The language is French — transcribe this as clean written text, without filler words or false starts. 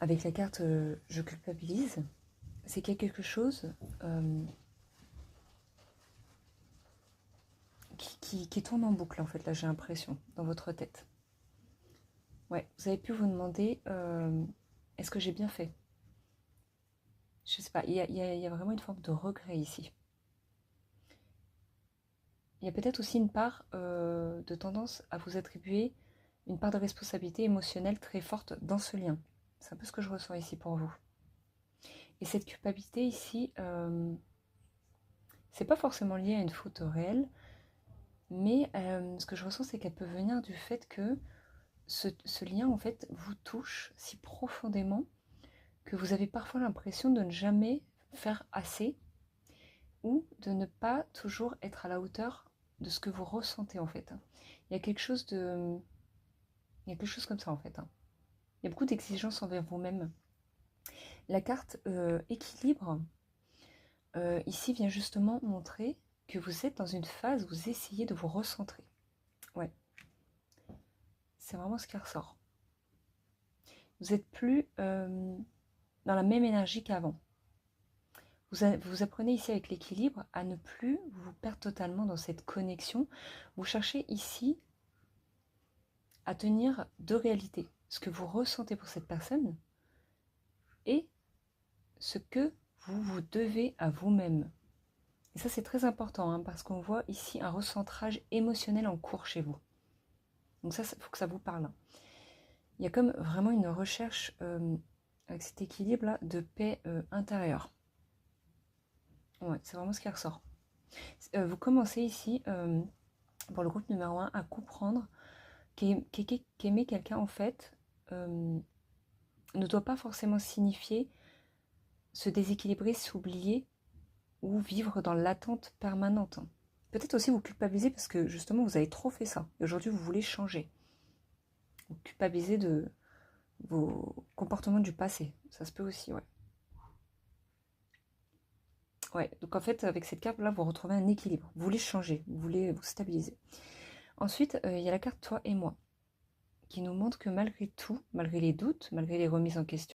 avec la carte je culpabilise, c'est qu'il y a quelque chose qui tourne en boucle, en fait, là, j'ai l'impression, dans votre tête. Ouais, vous avez pu vous demander, est-ce que j'ai bien fait? Je sais pas, il y a vraiment une forme de regret ici. Il y a peut-être aussi une part de tendance à vous attribuer une part de responsabilité émotionnelle très forte dans ce lien. C'est un peu ce que je ressens ici pour vous. Et cette culpabilité ici, c'est pas forcément lié à une faute réelle, mais ce que je ressens, c'est qu'elle peut venir du fait que ce lien, en fait, vous touche si profondément que vous avez parfois l'impression de ne jamais faire assez ou de ne pas toujours être à la hauteur de ce que vous ressentez, en fait. Il y a quelque chose de... Il y a quelque chose comme ça, en fait. Il y a beaucoup d'exigences envers vous-même. La carte équilibre, ici, vient justement montrer que vous êtes dans une phase où vous essayez de vous recentrer. Ouais. C'est vraiment ce qui ressort. Vous n'êtes plus dans la même énergie qu'avant. Vous apprenez ici avec l'équilibre à ne plus vous perdre totalement dans cette connexion. Vous cherchez ici à tenir deux réalités. Ce que vous ressentez pour cette personne et ce que vous devez à vous-même. Et ça, c'est très important hein, parce qu'on voit ici un recentrage émotionnel en cours chez vous. Donc ça, il faut que ça vous parle. Il y a comme vraiment une recherche avec cet équilibre-là de paix intérieure. Ouais, c'est vraiment ce qui ressort. Vous commencez ici, pour le groupe numéro 1, à comprendre qu'aimer quelqu'un, en fait, ne doit pas forcément signifier se déséquilibrer, s'oublier ou vivre dans l'attente permanente. Peut-être aussi vous culpabiliser parce que justement vous avez trop fait ça. Et aujourd'hui vous voulez changer. Vous culpabilisez de vos comportements du passé. Ça se peut aussi, ouais. Ouais, donc en fait avec cette carte là vous retrouvez un équilibre. Vous voulez changer, vous voulez vous stabiliser. Ensuite il y a la carte toi et moi qui nous montre que malgré tout, malgré les doutes, malgré les remises en question,